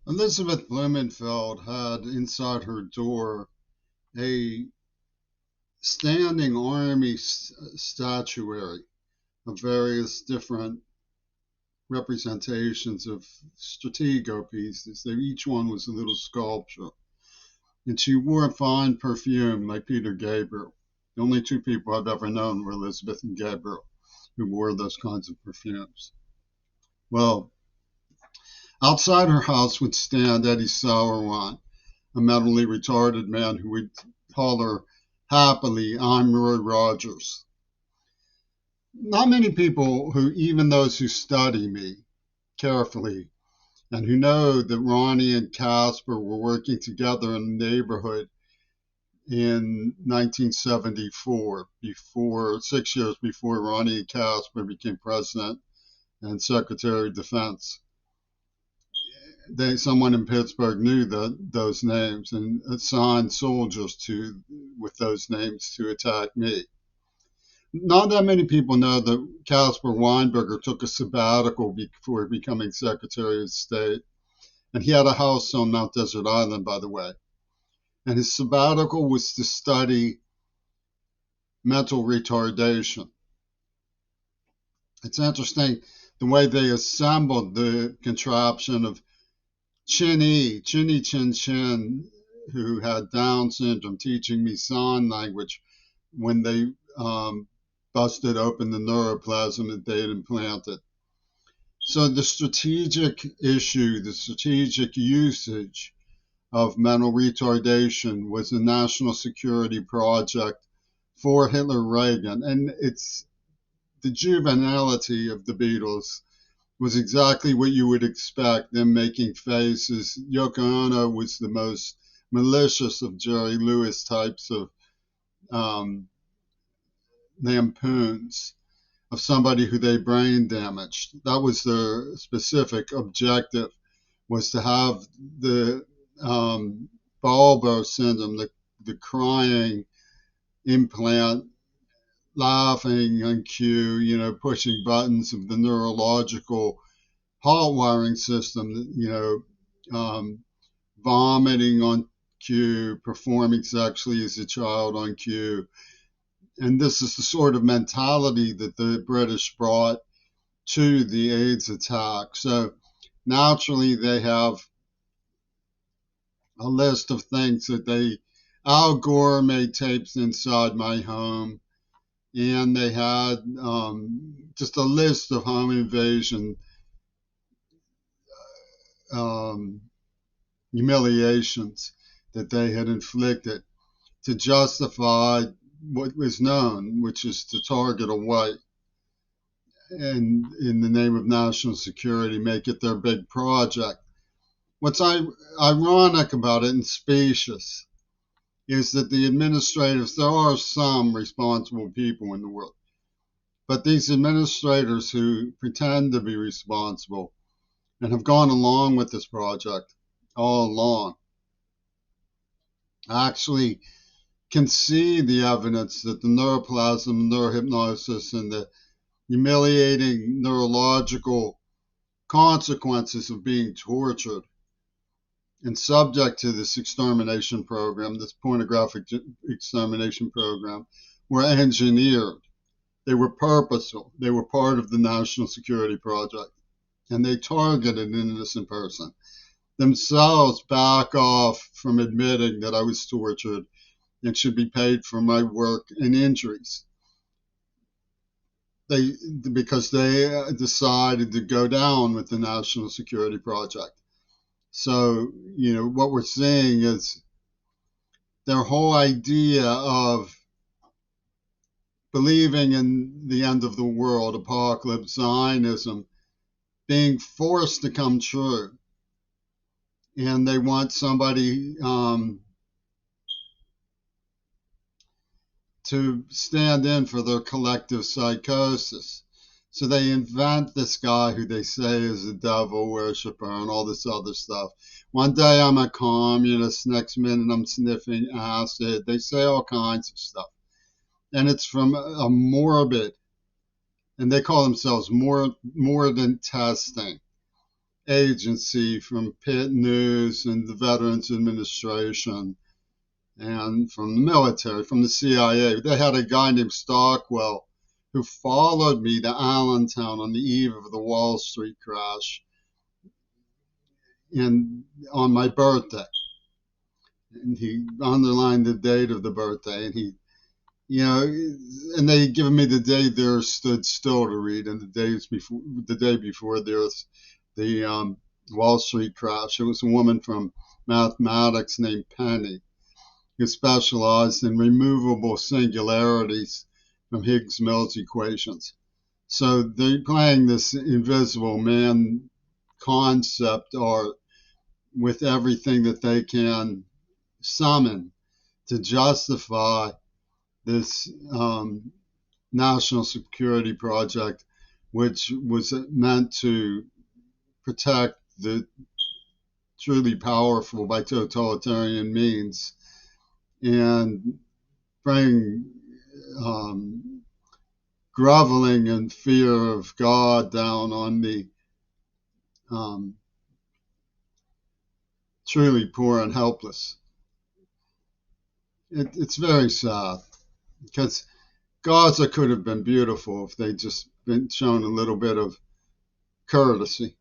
Elizabeth Blumenfeld had inside her door a standing army statuary of various different representations of stratego pieces. Each one was a little sculpture. And she wore a fine perfume like Peter Gabriel. The only two people I've ever known were Elizabeth and Gabriel who wore those kinds of perfumes. Well, outside her house would stand Eddie Sauerwein, a mentally retarded man who would call her happily, "I'm Roy Rogers." Not many people who, even those who study me carefully and who know that Ronnie and Casper were working together in the neighborhood in 1974, before 6 years before Ronnie and Casper became president and Secretary of Defense. Someone in Pittsburgh knew those names and assigned soldiers to with those names to attack me. Not that many people know that Caspar Weinberger took a sabbatical before becoming Secretary of State, and he had a house on Mount Desert Island, by the way. And his sabbatical was to study mental retardation. It's interesting the way they assembled the contraption of Chinny Chin Chin, who had Down syndrome, teaching me sign language when they busted open the neuroplasm that they had implanted. So the strategic issue, the strategic usage of mental retardation was a national security project for Hitler Reagan. And it's the juvenility of the Beatles was exactly what you would expect, them making faces. Yoko Ono was the most malicious of Jerry Lewis types of lampoons of somebody who they brain damaged. That was their specific objective, was to have the Bulbo syndrome, the crying implant, laughing on cue, pushing buttons of the neurological heart wiring system, vomiting on cue, performing sexually as a child on cue. And this is the sort of mentality that the British brought to the AIDS attack. So naturally, they have a list of things that Al Gore made tapes inside my home, and they had just a list of home invasion humiliations that they had inflicted to justify what was known, which is to target a white and in the name of national security, make it their big project. What's ironic about it and specious is that the administrators, there are some responsible people in the world, but these administrators who pretend to be responsible and have gone along with this project all along actually can see the evidence that the neuroplasm, neurohypnosis, and the humiliating neurological consequences of being tortured and subject to this extermination program, this pornographic extermination program, were engineered. They were purposeful. They were part of the national security project. And they targeted an innocent person. Themselves back off from admitting that I was tortured and should be paid for my work and injuries. Because they decided to go down with the national security project. So, what we're seeing is their whole idea of believing in the end of the world, apocalypse, Zionism, being forced to come true. And they want somebody to stand in for their collective psychosis. So they invent this guy who they say is a devil worshiper and all this other stuff. One day I'm a communist, next minute I'm sniffing acid. They say all kinds of stuff. And it's from a morbid, and they call themselves more than testing. agency from Pitt News and the Veterans Administration and from the military, from the CIA. They had a guy named Stockwell who followed me to Allentown on the eve of the Wall Street crash and on my birthday. And he underlined the date of the birthday, and he, and they given me the day there stood still to read, and the day before there's the Wall Street crash. It was a woman from mathematics named Penny who specialized in removable singularities from Higgs-Mills equations. So they're playing this invisible man concept art with everything that they can summon to justify this national security project, which was meant to protect the truly powerful by totalitarian means and bring groveling and fear of God down on the truly poor and helpless. It's very sad because Gaza could have been beautiful if they'd just been shown a little bit of courtesy.